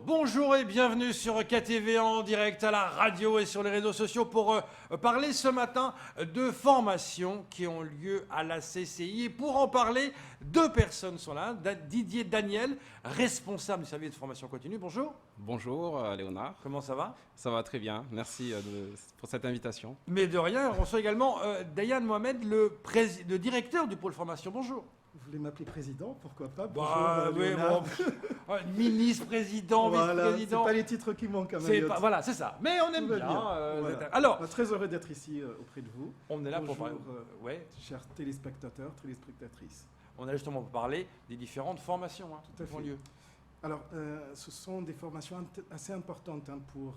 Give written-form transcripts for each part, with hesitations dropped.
Bonjour et bienvenue sur KTV en direct à la radio et sur les réseaux sociaux pour parler ce matin de formations qui ont lieu à la CCI. Et pour en parler, deux personnes sont là. Didier Daniel, responsable du service de formation continue. Bonjour. Bonjour Léonard. Comment ça va? Ça va très bien, merci pour cette invitation. Mais de rien, on reçoit également Dayan Mohamed, le directeur du pôle formation. Bonjour. Vous voulez m'appeler président? Pourquoi pas? Bonjour, ministre, président, voilà, vice-président. C'est pas les titres qui manquent à Mayotte. Voilà, c'est ça. Mais on aime bien. Voilà. Alors, très heureux d'être ici auprès de vous. On est là Bonjour, pour parler. chers téléspectateurs, téléspectatrices. On est justement pour parler des différentes formations qui ont lieu. Alors, ce sont des formations assez importantes pour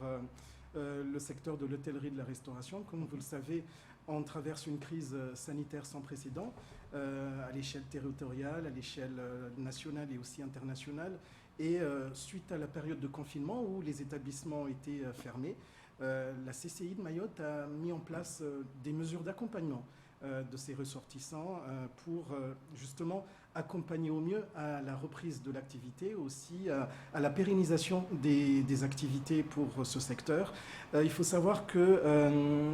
le secteur de l'hôtellerie et de la restauration. Comme vous le savez, on traverse une crise sanitaire sans précédent à l'échelle territoriale, à l'échelle nationale et aussi internationale. Et suite à la période de confinement où les établissements ont été fermés, la CCI de Mayotte a mis en place des mesures d'accompagnement de ses ressortissants pour justement accompagner au mieux à la reprise de l'activité, aussi à la pérennisation des activités pour ce secteur. Il faut savoir que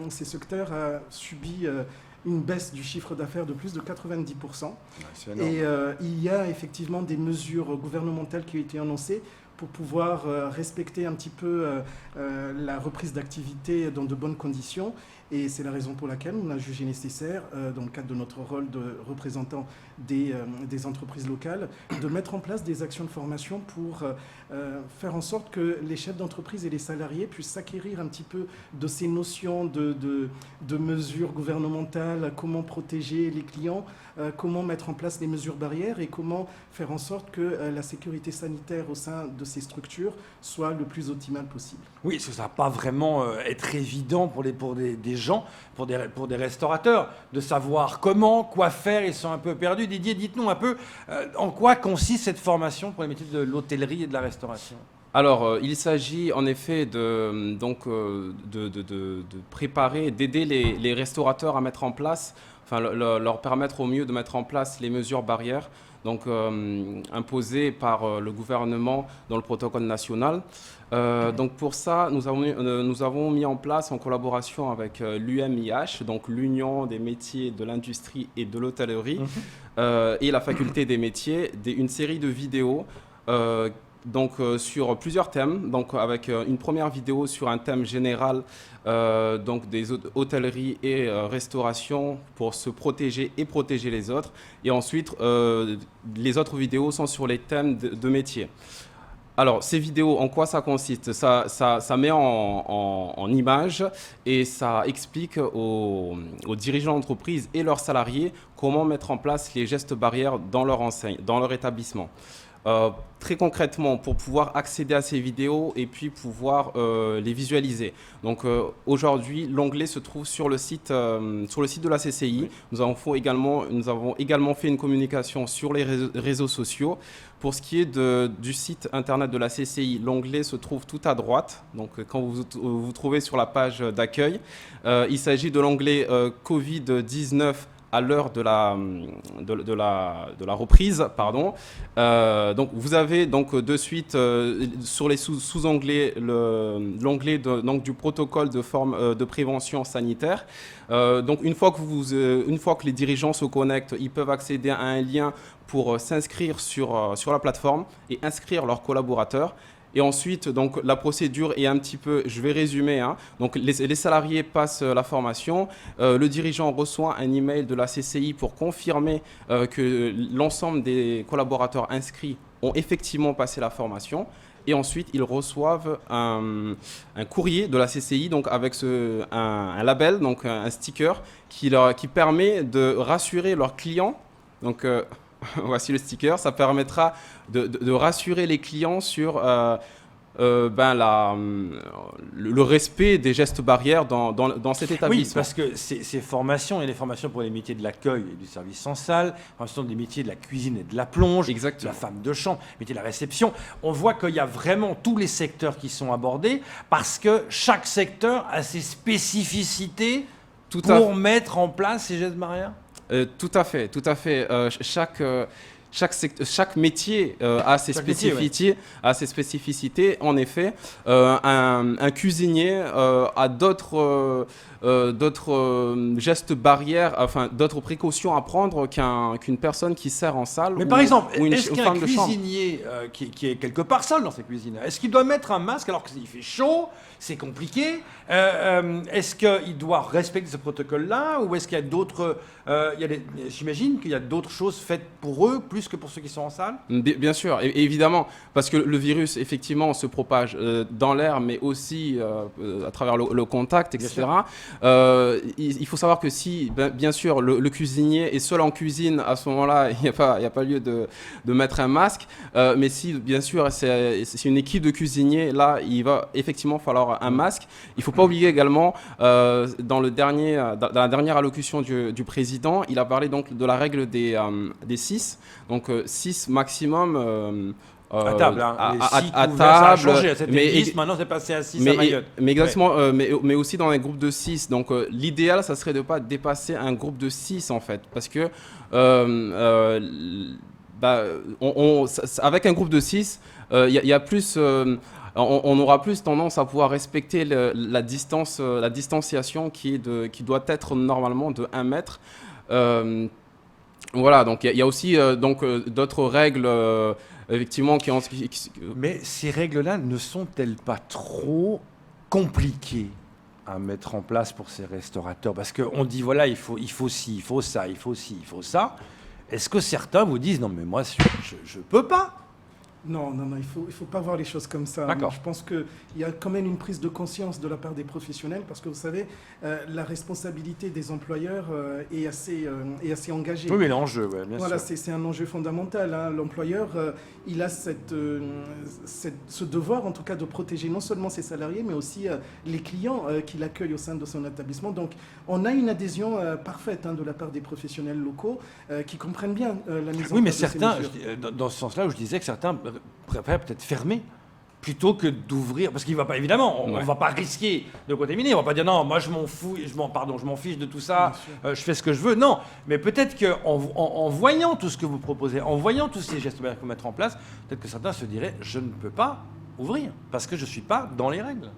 ce secteur a subi une baisse du chiffre d'affaires de plus de 90%. Et il y a effectivement des mesures gouvernementales qui ont été annoncées pour pouvoir respecter un petit peu la reprise d'activité dans de bonnes conditions. Et c'est la raison pour laquelle on a jugé nécessaire, dans le cadre de notre rôle de représentant des entreprises locales, de mettre en place des actions de formation pour faire en sorte que les chefs d'entreprise et les salariés puissent s'acquérir un petit peu de ces notions de mesures gouvernementales, comment protéger les clients, comment mettre en place des mesures barrières et comment faire en sorte que la sécurité sanitaire au sein de ces structures soit le plus optimale possible. Oui, parce que ça ne va pas vraiment être évident pour des gens, pour des restaurateurs, de savoir comment, quoi faire. Ils sont un peu perdus. Didier, dites-nous un peu en quoi consiste cette formation pour les métiers de l'hôtellerie et de la restauration. Alors, il s'agit en effet de préparer, d'aider les restaurateurs à mettre en place, enfin leur permettre au mieux de mettre en place les mesures barrières donc imposées par le gouvernement dans le protocole national. Donc pour ça, nous avons mis en place en collaboration avec l'UMIH, donc l'Union des métiers de l'industrie et de l'hôtellerie, et la faculté des métiers, une série de vidéos sur plusieurs thèmes, donc avec une première vidéo sur un thème général donc des hôtelleries et restauration pour se protéger et protéger les autres. Et ensuite, les autres vidéos sont sur les thèmes de métiers. Alors, ces vidéos, en quoi ça consiste? Ça met en images et ça explique aux dirigeants d'entreprise et leurs salariés comment mettre en place les gestes barrières dans leur enseigne, dans leur établissement. Très concrètement, pour pouvoir accéder à ces vidéos et puis pouvoir les visualiser. Donc aujourd'hui, l'onglet se trouve sur le site de la CCI. Nous avons également fait une communication sur les réseaux sociaux. Pour ce qui est du site internet de la CCI, l'onglet se trouve tout à droite. Donc quand vous vous trouvez sur la page d'accueil, il s'agit de l'onglet Covid-19 à l'heure de la reprise, pardon. Donc vous avez donc de suite sur les sous-onglets l'onglet du protocole de prévention sanitaire. Donc une fois que les dirigeants se connectent, ils peuvent accéder à un lien pour s'inscrire sur la plateforme et inscrire leurs collaborateurs. Et ensuite, donc, la procédure est un petit peu, je vais résumer, Donc, les salariés passent la formation, le dirigeant reçoit un email de la CCI pour confirmer que l'ensemble des collaborateurs inscrits ont effectivement passé la formation. Et ensuite, ils reçoivent un courrier de la CCI, donc avec un label, donc un sticker, qui permet de rassurer leurs clients. Donc, voici le sticker, ça permettra de rassurer les clients sur le respect des gestes barrières dans cet établissement. Oui, parce que ces formations, il y a des formations pour les métiers de l'accueil et du service sans salle, formations des métiers de la cuisine et de la plonge, exactement, de la femme de chambre, métier de la réception. On voit qu'il y a vraiment tous les secteurs qui sont abordés parce que chaque secteur a ses spécificités pour mettre en place ces gestes barrières. Tout à fait. chaque métier a ses Chaque métier, spécificités, a ses spécificités. En effet, un cuisinier a d'autres gestes barrières, enfin d'autres précautions à prendre qu'une personne qui sert en salle. Mais par exemple, ou une est-ce qu'un femme de chambre. cuisinier qui est quelque part seul dans sa cuisine, est-ce qu'il doit mettre un masque alors qu'il fait chaud, c'est compliqué? Est-ce qu'il doit respecter ce protocole-là, ou est-ce qu'il y a d'autres... j'imagine qu'il y a d'autres choses faites pour eux plus que pour ceux qui sont en salle? Bien sûr, évidemment, parce que le virus, effectivement, se propage dans l'air, mais aussi à travers le contact, etc. Il faut savoir que si, bien sûr, le cuisinier est seul en cuisine, à ce moment-là, il n'y a pas lieu de mettre un masque. Mais si, bien sûr, c'est une équipe de cuisiniers, là, il va effectivement falloir un masque. Il ne faut pas oublier également, dans la dernière allocution du président, il a parlé donc de la règle des 6. Donc 6 maximum. À table, hein. À table. Ça a table, changé, c'était 10, maintenant c'est passé à 6 à Mayotte. Mais exactement, mais aussi dans un groupe de 6. Donc l'idéal, ça serait de ne pas dépasser un groupe de 6 en fait. Parce que avec un groupe de 6, il y a plus... on aura plus tendance à pouvoir respecter la distanciation qui doit être normalement de 1 mètre. Voilà, donc il y a aussi d'autres règles, effectivement, Mais ces règles-là ne sont-elles pas trop compliquées à mettre en place pour ces restaurateurs? Parce qu'on dit, voilà, il faut ci, il faut ça, il faut ci, il faut ça. Est-ce que certains vous disent, non mais moi, je peux pas? Non, il faut pas voir les choses comme ça. D'accord. Je pense qu'il y a quand même une prise de conscience de la part des professionnels, parce que vous savez, la responsabilité des employeurs est assez engagée. Oui, mais l'enjeu, ouais, bien Voilà, sûr. c'est un enjeu fondamental, hein. L'employeur, il a ce devoir, en tout cas, de protéger non seulement ses salariés, mais aussi les clients qu'il accueille au sein de son établissement. Donc, on a une adhésion parfaite, hein, de la part des professionnels locaux qui comprennent bien la mise en place. Oui, mais de ces certains, mesures. dans ce sens-là, où je disais que certains préfèrent peut-être fermer plutôt que d'ouvrir, parce qu'il va pas, évidemment, on va pas risquer de contaminer, on va pas dire non, moi je m'en fous, je m'en fiche de tout ça, je fais ce que je veux, non, mais peut-être qu'en voyant tout ce que vous proposez, en voyant tous ces gestes barrières qu'on mettre en place, peut-être que certains se diraient, je ne peux pas ouvrir, parce que je suis pas dans les règles.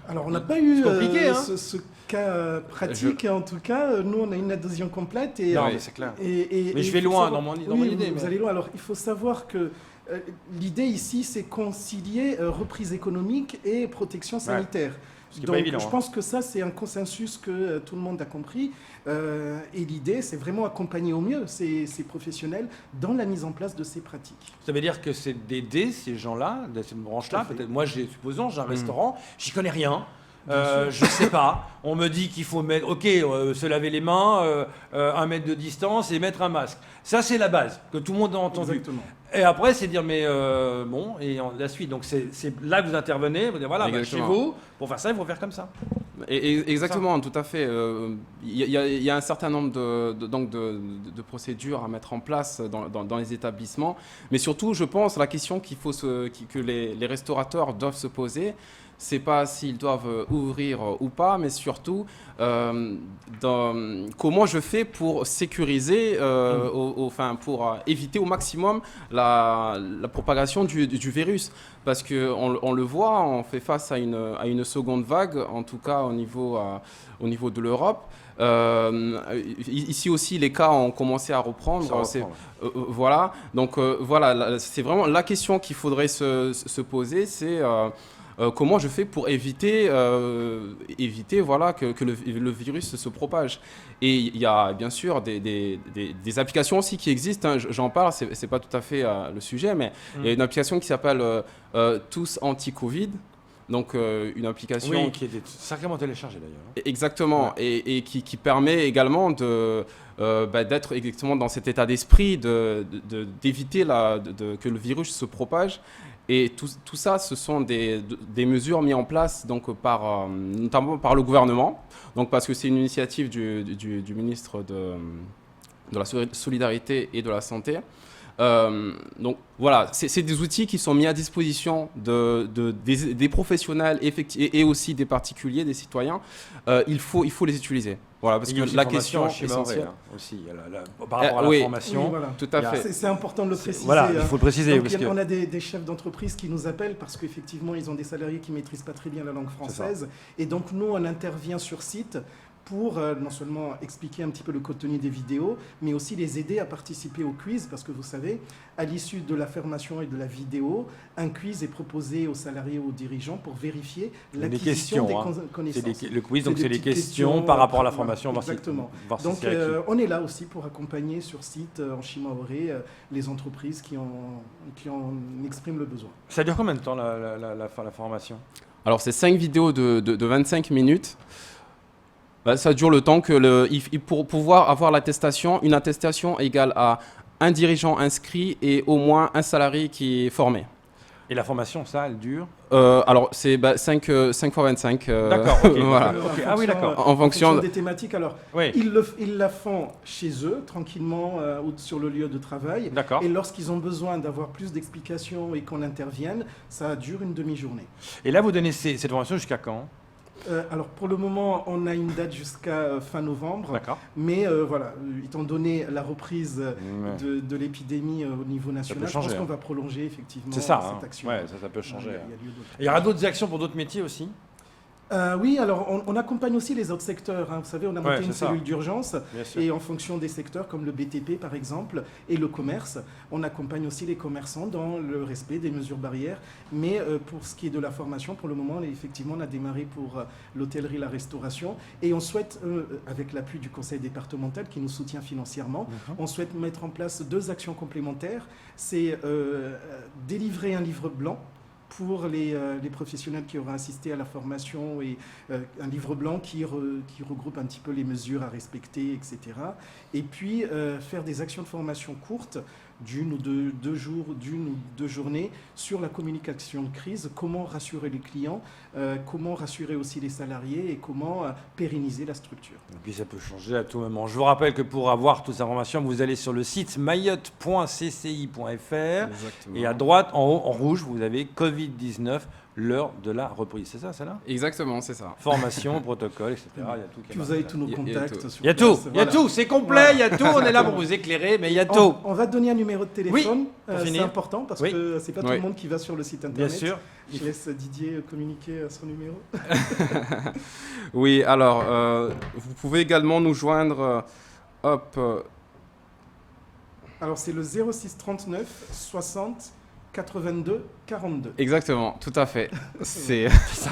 Alors, on n'a pas eu compliqué, hein. ce cas pratique. En tout cas, nous, on a une adhésion complète. Et, Non, mais c'est clair. Mais je vais il faut loin savoir- dans mon idée. Vous mais- allez loin. Alors, il faut savoir que l'idée ici, c'est concilier reprise économique et protection sanitaire. Ce qui est Donc, pas évident, je hein. pense que ça, c'est un consensus que tout le monde a compris. Et l'idée, c'est vraiment accompagner au mieux ces professionnels dans la mise en place de ces pratiques. Ça veut dire que c'est d'aider ces gens-là, de cette branche-là. Tout à fait. Peut-être moi, supposons, j'ai un restaurant, j'y connais rien. Je sais pas. On me dit qu'il faut mettre, se laver les mains, 1 mètre de distance et mettre un masque. Ça, c'est la base que tout le monde a entendu. Exactement. Et après, c'est dire, mais bon, la suite. Donc, c'est là que vous intervenez. Vous dites, voilà, chez Exactement. vous, pour faire ça, il faut faire comme ça. Exactement, tout à fait. Il y a un certain nombre de procédures à mettre en place dans les établissements. Mais surtout, je pense, la question que les restaurateurs doivent se poser, c'est pas s'ils doivent ouvrir ou pas, mais surtout comment je fais pour sécuriser, pour éviter au maximum la propagation du virus. Parce qu'on le voit, on fait face à une seconde vague, en tout cas au niveau de l'Europe. Ici aussi, les cas ont commencé à reprendre. Voilà. Donc voilà, c'est vraiment la question qu'il faudrait se poser, c'est comment je fais pour éviter voilà, que le virus se propage. Et il y a bien sûr des applications aussi qui existent, hein. J'en parle, c'est pas tout à fait le sujet, mais il y a une application qui s'appelle Tous Anti-Covid. Donc une application qui est sacrément téléchargée d'ailleurs. Exactement, et qui permet également d'être exactement dans cet état d'esprit, d'éviter que le virus se propage. Et tout ça, ce sont des mesures mises en place donc, notamment par le gouvernement, donc, parce que c'est une initiative du ministre de la Solidarité et de la Santé. Donc voilà, c'est des outils qui sont mis à disposition des professionnels et aussi des particuliers, des citoyens. Il faut les utiliser. Voilà, parce que la question essentielle aussi, par rapport à la formation. Oui, voilà. Tout à fait. C'est important de le préciser. Voilà, il faut le préciser. Donc, on a des chefs d'entreprise qui nous appellent parce qu'effectivement, ils ont des salariés qui ne maîtrisent pas très bien la langue française. Et donc, nous, on intervient sur site pour non seulement expliquer un petit peu le contenu des vidéos, mais aussi les aider à participer au quiz, parce que vous savez, à l'issue de la formation et de la vidéo, un quiz est proposé aux salariés ou aux dirigeants pour vérifier l'acquisition des connaissances. Le quiz, donc c'est les questions par rapport à la formation. Exactement. Donc on est là aussi pour accompagner sur site, en Shimaoré, les entreprises qui en expriment le besoin. Ça dure combien de temps la formation? Alors c'est 5 vidéos de 25 minutes. Ça dure le temps que pour pouvoir avoir l'attestation, une attestation égale à un dirigeant inscrit et au moins un salarié qui est formé. Et la formation, ça, elle dure alors c'est 5 fois 25. D'accord, ok. Voilà. Okay. Ah oui, d'accord. En fonction des thématiques. Alors, oui. Ils la font chez eux, tranquillement, ou sur le lieu de travail. D'accord. Et lorsqu'ils ont besoin d'avoir plus d'explications et qu'on intervienne, ça dure une demi-journée. Et là, vous donnez cette formation jusqu'à quand? Alors pour le moment, on a une date jusqu'à fin novembre. D'accord. Mais voilà, étant donné la reprise de l'épidémie au niveau national, je pense qu'on va prolonger effectivement cette action. Ouais, ça peut changer. Il y aura d'autres actions pour d'autres métiers aussi? Oui, alors on accompagne aussi les autres secteurs. Vous savez, on a monté une cellule d'urgence et en fonction des secteurs comme le BTP par exemple et le commerce, on accompagne aussi les commerçants dans le respect des mesures barrières. Mais pour ce qui est de la formation, pour le moment, effectivement, on a démarré pour l'hôtellerie, la restauration et on souhaite, avec l'appui du conseil départemental qui nous soutient financièrement, on souhaite mettre en place 2 actions complémentaires. C'est délivrer un livre blanc pour les professionnels qui auront assisté à la formation et un livre blanc qui regroupe un petit peu les mesures à respecter, etc. Et puis faire des actions de formation courtes d'une ou deux jours, d'une ou 2 journées sur la communication de crise, comment rassurer les clients, comment rassurer aussi les salariés et comment pérenniser la structure. Et puis ça peut changer à tout moment. Je vous rappelle que pour avoir toutes ces informations, vous allez sur le site mayotte.cci.fr et à droite, en haut, en rouge, vous avez Covid-19, l'heure de la reprise. C'est ça, celle-là? Exactement, c'est ça. Formation, protocole, etc. Il y a tout. Puis vous avez tous nos contacts. Il y a tout, il y a tout, c'est complet, il y a tout. On est là pour vous éclairer, mais il y a tout. On va te donner un numéro de téléphone. C'est important parce que c'est pas tout le monde qui va sur le site internet. Bien sûr. Je laisse Didier communiquer son numéro. Oui, alors vous pouvez également nous joindre. Alors c'est le 06 39 60 82 42. Exactement, tout à fait. C'est ça.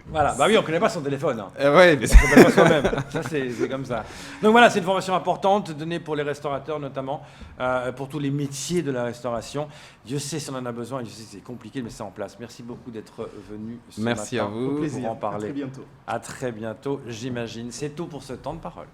Voilà, bah oui, on ne connaît pas son téléphone. Ouais, mais on ne connaît pas soi-même. Ça, c'est comme ça. Donc voilà, c'est une formation importante donnée pour les restaurateurs notamment, pour tous les métiers de la restauration. Dieu sait si on en a besoin, Dieu sait si c'est compliqué de mettre ça en place. Merci beaucoup d'être venu ce matin. Merci à vous. Au plaisir. Pour en parler. À très bientôt. À très bientôt, j'imagine. C'est tout pour ce temps de parole.